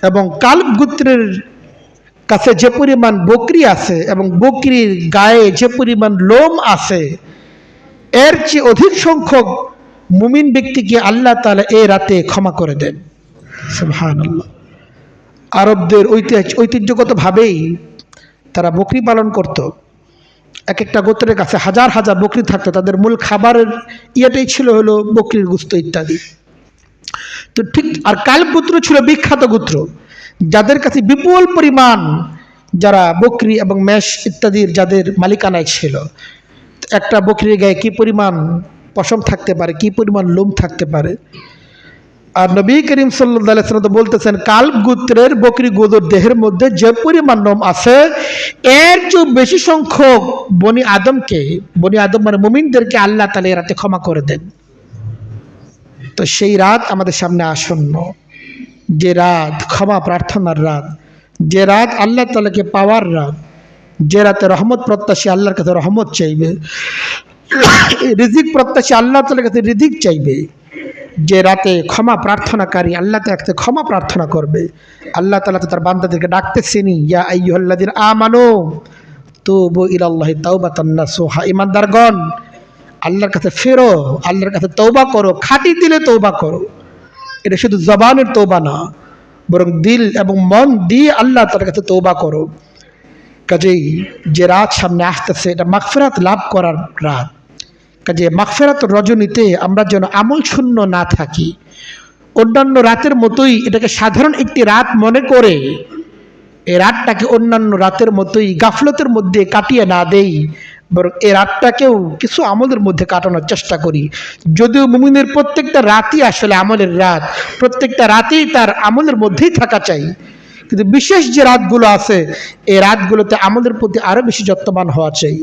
এবং কালব গোত্রের কাছে যে পরিমাণ বকরি আছে এবং বকরির গায়ে যে পরিমাণ লোম আছে, এর চেয়ে অধিক সংখ্যক মুমিন ব্যক্তিকে আল্লাহ তাআলা এই রাতে ক্ষমা করে দেন। সুবহানাল্লাহ। আরবদের ঐতিহ্যগতভাবেই তারা বকরি পালন করত। এক একটা গোত্রের কাছে হাজার হাজার বকরি থাকতো, তাদের মূল খাবারের ইয়েটাই ছিল হলো বকরির গোস্ত ইত্যাদি। তো ঠিক, আর কালব গোত্র ছিল বিখ্যাত গোত্র, যাদের কাছে বিপুল পরিমাণ যারা বকরি এবং মেষ ইত্যাদির যাদের মালিকানায় ছিল। একটা বকরির গায়ে কি পরিমাণ পশম থাকতে পারে, কি পরিমাণ লোম থাকতে পারে। আর নবী করিম সাল্লাল্লাহু আলাইহি ওয়াসাল্লাম বলতেছেন, কালব গোত্রের বকরি গোদর দেহের মধ্যে যে পরিমাণ লোম আছে, এর চেয়ে বেশি সংখ্যক বনি আদম মানে মুমিনদেরকে আল্লাহ তাআলা রাতে ক্ষমা করে দেন। তো সেই রাত আমাদের সামনে আসন্ন, যে রাত ক্ষমা প্রার্থনার রাত, যে রাত আল্লাহ তাআলাকে পাওয়ার রাত, যে রাতে রহমত প্রত্যাশী আল্লাহর কাছে রহমত চাইবে, রিজিক প্রত্যাশী আল্লাহ তাআলার কাছে রিজিক চাইবে, যে রাতে ক্ষমা প্রার্থনাকারী আল্লাহ তাআলার কাছে ক্ষমা প্রার্থনা করবে। আল্লাহ তাআলা তার বান্দাদেরকে ডাকতেছেন, ইয়া আইয়ুহাল্লাযিনা আমানু তুবু ইলাল্লাহি তাওবাতান নাসুহা, ঈমানদারগণ আল্লাহর কাছে ফেরো, আল্লাহর কাছে তওবা করো, খাঁটি দিলে তওবা করো। এটা শুধু জবানের তওবা না, বরং দিল এবং মন দিয়ে আল্লাহ তাআলার কাছে তওবা করো। কাজেই যে রাত সামনে আসতেছে, এটা মাগফিরাত লাভ করার রাত। কাজে মাগফিরাত রজনীতে আমরা যেন আমল শূন্য না থাকি, অন্যান্য রাতের মতোই এটাকে সাধারণ একটি রাত মনে করে এই রাতটাকে অন্যান্য রাতের মতোই গাফলতের মধ্যে কাটিয়ে না দেই, বরং এই রাতটাকেও কিছু আমলের মধ্যে কাটানোর চেষ্টা করি। যদিও মুমিনের প্রত্যেকটা রাতই আসলে আমলের রাত, প্রত্যেকটা রাতেই তার আমলের মধ্যেই থাকা চাই, কিন্তু বিশেষ যে রাতগুলো আছে এই রাতগুলোতে আমলের প্রতি আরও বেশি যত্নবান হওয়া চাই।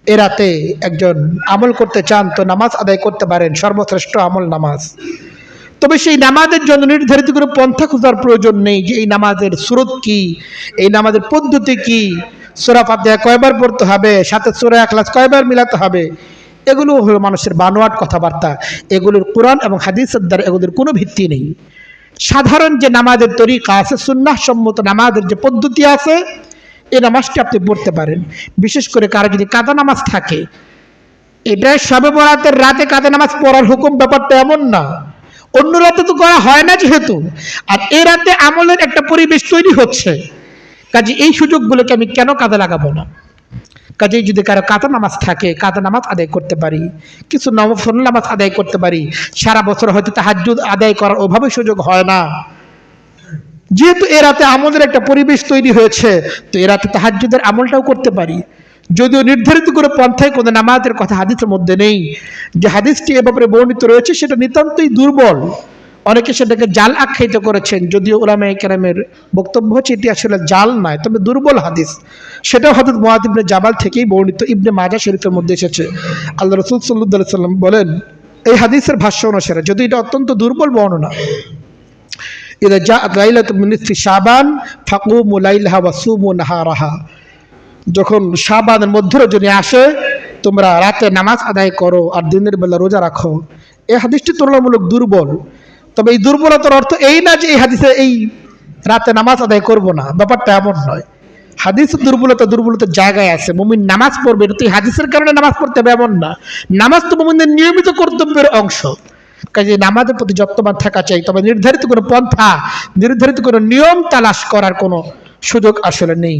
এ রাতে একজন আমল করতে চান তো নামাজ আদায় করতে পারেন, সর্বশ্রেষ্ঠ আমল নামাজ। তবে সেই নামাজের জন্য নির্ধারিত করে পন্থা খোঁজার প্রয়োজন নেই যে এই নামাজের সুরত কি, এই নামাজের পদ্ধতি কি, সূরা ফাতিহা কয়বার পড়তে হবে, সাথে সূরা ইখলাস কয়বার মিলাতে হবে। এগুলো হলো মানুষের বানোয়াট কথাবার্তা, এগুলোর কোরআন এবং হাদিসের দ্বারা এগুলোর কোনো ভিত্তি নেই। সাধারণ যে নামাজের তরিকা আছে, সুন্নাহ সম্মত নামাজের যে পদ্ধতি আছে, এই নামাজটি আপনি পড়তে পারেন। বিশেষ করে কারো যদি কাদা নামাজ থাকে, এটা শবে বরাতের রাতে কাদা নামাজ পড়ার হুকুম ব্যাপারটা এমন না, অন্য রাতে তো করা হয় না যেহেতু, আর এই রাতে আমলের একটা পরিবেশ তৈরি হচ্ছে, কাজে এই সুযোগগুলোকে আমি কেন কাজে লাগাবো না। কাজেই যদি কারো কাদা নামাজ থাকে, কাদা নামাজ আদায় করতে পারি, কিছু নফল নামাজ আদায় করতে পারি। সারা বছর হয়তো তাহাজ্জুদ আদায় করার ওভাবে সুযোগ হয় না, যেহেতু এ রাতে আমলের একটা পরিবেশ তৈরি হয়েছে, তো এ রাতে তাহাজ্জুদের আমলটাও করতে পারি। যদিও নির্ধারিত করে পন্থায় কোনো নামাজের কথা হাদিসের মধ্যে নেই, যে হাদিসটি এ ব্যাপারে বর্ণিত রয়েছে সেটা নিতান্তই দুর্বল, অনেকে সেটাকে জাল আখ্যায়িত করেছেন। যদিও উলামায়ে কেরামের বক্তব্য হচ্ছে এটি আসলে জাল নয়, তবে দুর্বল হাদিস। সেটাও হযরত মুআয ইবনে জাবাল থেকেই বর্ণিত, ইবনে মাজাহ শরীফের মধ্যে এসেছে। আল্লাহ রাসূল সাল্লাল্লাহু আলাইহি ওয়াসাল্লাম বলেন এই হাদিসের ভাষ্য অনুসারে, যদি এটা অত্যন্ত দুর্বল বর্ণনা, ইযা জাআত লাইলাতুম মিন নিসফি শাবান ফাকুমু লাইলাহা ওয়া সুমু নাহারাহা, যখন শাবানের মধ্য রজনী আসে তোমরা রাতে নামাজ আদায় করো আর দিনের বেলা রোজা রাখো। এই হাদিসটি তুলনামূলক দুর্বল, তবে এই দুর্বলতার অর্থ এই না যে এই হাদিসে এই রাতে নামাজ আদায় করব না, ব্যাপারটা এমন নয়। হাদিসের দুর্বলতার জায়গায় আছে। মুমিন নামাজ পড়বে, এটা তো হাদিসের কারণে নামাজ পড়তে হবে এমন না, নামাজ তো মুমিনদের নিয়মিত কর্তব্যের অংশ। কাজে নামাজের প্রতি যত্নবান থাকা চাই, তবে নির্ধারিত কোনো পন্থা, নির্ধারিত কোনো নিয়ম তালাশ করার কোনো সুযোগ আসলে নেই।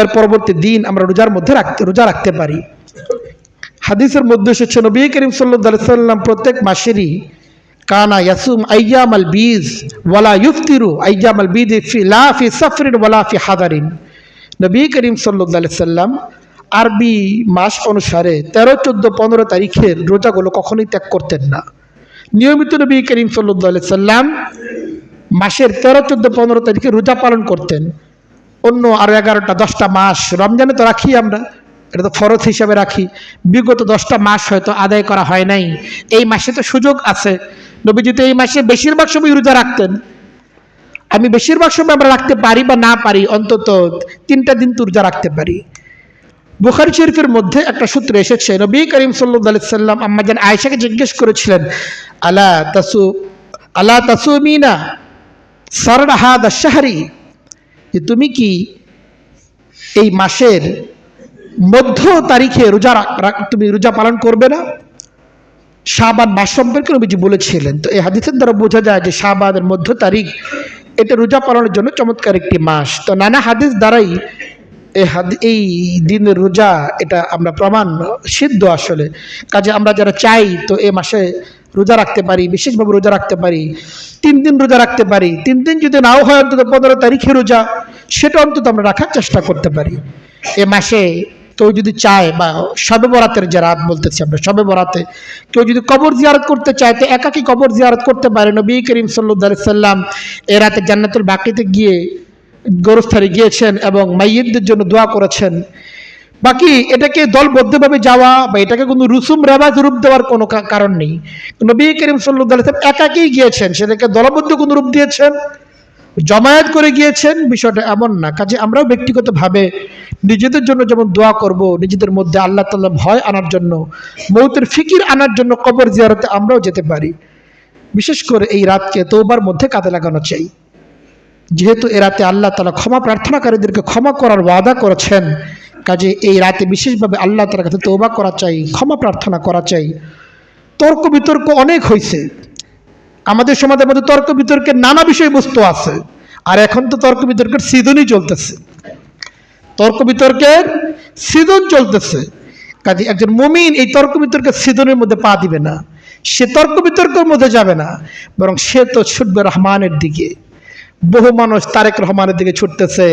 এর পরবর্তী দিন আমরা রোজা রাখতে পারি। হাদিসের মধ্যে এসেছে নবী করিম সাল্লাল্লাহু আলাইহি ওয়াসাল্লাম প্রত্যেক মাসেরই কানা ইয়াসুম আইয়ামাল বীজ ওয়ালা ইফতিরু আইয়ামাল বীজ লা ফি সাফরিন ওয়ালা ফি হাদারিন। নবী করিম সাল্লাল্লাহু আলাইহি ওয়াসাল্লাম আরবি মাস অনুসারে 13, 14, 15 তারিখের রোজাগুলো কখনোই ত্যাগ করতেন না। নিয়মিত নবী করিম সাল্লাল্লাহু আলাইহি ওয়াসাল্লাম মাসের 13, 14, 15 তারিখে রোজা পালন করতেন। অন্য আরও 11টা 10টা মাস, রমজানে তো রাখি আমরা, এটা তো ফরজ হিসাবে রাখি, বিগত 10টা মাস হয়তো আদায় করা হয় নাই। এই মাসে তো সুযোগ আছে, নবীজি তো এই মাসে বেশিরভাগ সময় রোজা রাখতেন। আমি বেশিরভাগ সময় আমরা রাখতে পারি বা না পারি, অন্তত 3টা দিন তো রোজা রাখতে পারি। বুখারী শরীফের মধ্যে একটা সূত্র এসেছে, নবী করিম সাল্লাল্লাহু আলাইহি ওয়াসাল্লাম আম্মা জান আয়েশাকে জিজ্ঞেস করেছিলেন, আলা তাসুমিনা, সারদা হাদা শাহরি, যে তুমি কি এই মাসের মধ্য তারিখে তুমি রোজা পালন করবে না? শাবান মাস সম্পর্কে নবীজি বলেছিলেন। তো এই হাদিসের দ্বারা বোঝা যায় যে শাবানের মধ্য তারিখ এটা রোজা পালনের জন্য চমৎকার একটি মাস। তো নানা হাদিস দ্বারাই এই দিনের রোজা এটা আমরা প্রমাণ সিদ্ধ আসলে। কাজে আমরা যারা চাই তো এই মাসে রোজা রাখতে পারি, বিশেষভাবে রোজা রাখতে পারি, 3 দিন রোজা রাখতে পারি। 3 দিন যদি নাও হয় অন্তত 15 তারিখে রোজা, সেটা অন্তত আমরা রাখার চেষ্টা করতে পারি এ মাসে। কেউ যদি চায়, বা শবে বরাতের যে রাত বলতেছি আমরা, শবে বরাতে কেউ যদি কবর জিয়ারত করতে চায় তো একাকি কবর জিয়ারত করতে পারে। নবী করিম সাল্লাল্লাহু আলাইহি সাল্লাম এ রাতে জান্নাতুল বাকিতে গিয়ে গোরস্থানে গিয়েছেন এবং মাইয়িতদের জন্য দোয়া করেছেন। বাকি এটাকে দলবদ্ধভাবে যাওয়া বা এটাকে কোনো রুসুম রেওয়াজ রূপ দেওয়ার কোনো কারণ নেই। নবী করিম সাল্লাল্লাহু আলাইহি সাল্লাম একাকি গিয়েছেন, সেটাকে দলবদ্ধ কোনো রূপ দিয়েছেন, জমায়েত করে গিয়েছেন, বিষয়টা এমন না। কাজে আমরাও ব্যক্তিগতভাবে নিজেদের জন্য যেমন দোয়া করব, নিজেদের মধ্যে আল্লাহ তাআলা ভয় আনার জন্য, মৌতের ফিকির আনার জন্য কবর জিয়ারতে আমরাও যেতে পারি। বিশেষ করে এই রাতকে তওবার মধ্যে কাজে লাগানো চাই, যেহেতু এ রাতে আল্লাহ তাআলা ক্ষমা প্রার্থনাকারীদেরকে ক্ষমা করার ওয়াদা করেছেন। কাজে এই রাতে বিশেষভাবে আল্লাহ তাআলার কাছে তওবা করা চাই, ক্ষমা প্রার্থনা করা চাই। তর্ক বিতর্ক অনেক হয়েছে আমাদের সমাজের মধ্যে, তর্ক বিতর্কের নানা বিষয়বস্তু আছে। আর এখন তো তর্ক বিতর্কের সিজনই চলতেছে, তর্ক বিতর্কের সিজন চলতেছে। কাজে একজন মুমিন এই তর্ক বিতর্কের সিজনের মধ্যে পা দিবে না, সে তর্ক বিতর্কের মধ্যে যাবে না, বরং সে তো ছুটবে রহমানের দিকে। বহু মানুষ তারেক রহমানের দিকে ছুটতেছে,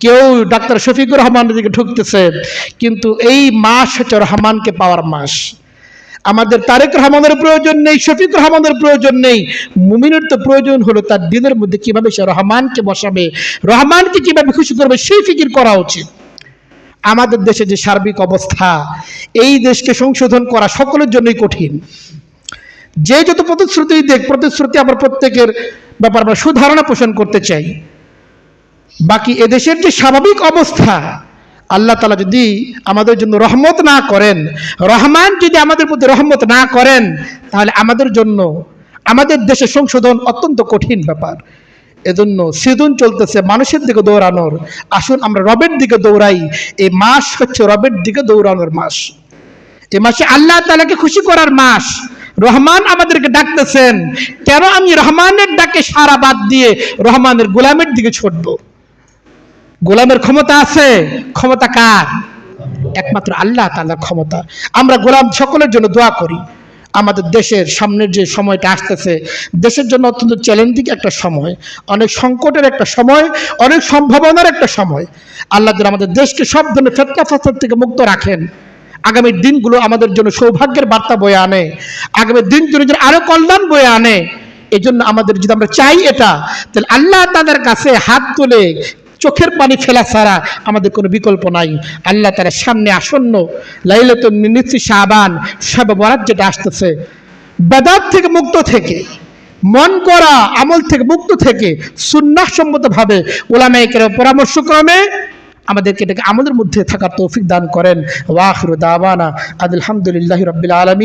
কেউ ডাক্তার শফিকুর রহমানের দিকে ঢুকতেছে, কিন্তু এই মাস হচ্ছে রহমানকে পাওয়ার মাস। আমাদের তারেক রহমানের প্রয়োজন নেই, শফিক রহমানের প্রয়োজন নেই, মুমিনের তো প্রয়োজন হলো তার দিনের মধ্যে কিভাবে সে রহমানকে বসাবে, রহমানকে কিভাবে খুশি করবে, সেই ফিকির করা উচিত। আমাদের দেশে যে সার্বিক অবস্থা, এই দেশকে সংশোধন করা সকলের জন্যই কঠিন। যে যত প্রতিশ্রুতি দেখ, প্রতিশ্রুতি আমরা প্রত্যেকের ব্যাপার আমরা সুধারণা পোষণ করতে চাই। বাকি এদেশের যে স্বাভাবিক অবস্থা, আল্লাহ তাআলা যদি আমাদের জন্য রহমত না করেন, রহমান যদি আমাদের প্রতি রহমত না করেন, তাহলে আমাদের জন্য আমাদের দেশে সংশোধন অত্যন্ত কঠিন ব্যাপার। এজন্য সিজন চলতেছে মানুষের দিকে দৌড়ানোর, আসুন আমরা রবের দিকে দৌড়াই। এই মাস হচ্ছে রবের দিকে দৌড়ানোর মাস। এই মাসে আল্লাহ তাআলাকে খুশি করার মাস। রহমান আমাদেরকে ডাকতেছেন, কেন আমি রহমানের ডাকে সারা বাদ দিয়ে রহমানের গোলামের দিকে ছুটবো? গোলামের ক্ষমতা আছে, ক্ষমতা কার? একমাত্র আল্লাহ তাআলার ক্ষমতা। আমরা গোলাম সকলের জন্য দোয়া করি। আমাদের দেশের সামনের যে সময়টা আসতেছে, দেশের জন্য অত্যন্ত চ্যালেঞ্জিং একটা সময়, অনেক সংকটের একটা সময়, অনেক সম্ভাবনার একটা সময়। আল্লাহ যেন আমাদের দেশকে সব ধরনের ফিতনা ফাসাদ থেকে মুক্ত রাখেন। আগামী দিনগুলো আমাদের জন্য সৌভাগ্যের বার্তা বয়ে আনে, আগামী দিনগুলো যেন আরো কল্যাণ বয়ে আনে। এই জন্য আমাদের যদি আমরা চাই এটা, তাহলে আল্লাহ তাদের কাছে হাত তুলে চোখের পানি ফেলা ছাড়া আমাদের কোনো বিকল্প নাই। আল্লাহ তাআলা সামনে আসন্ন লাইলাতুন নিসফি শাবান, শবে বরাত যেটা আসতেছে, বেদাত থেকে মুক্ত থেকে, মন করা আমল থেকে মুক্ত থেকে, সুন্নাহ সম্মতভাবে উলামায়ে কেরামের পরামর্শক্রমে আমাদেরকে এটাকে আমাদের মধ্যে থাকার তৌফিক দান করেন। ওয়া আখিরু দাওয়ানা আলহামদুলিল্লাহি রাব্বিল আলামিন।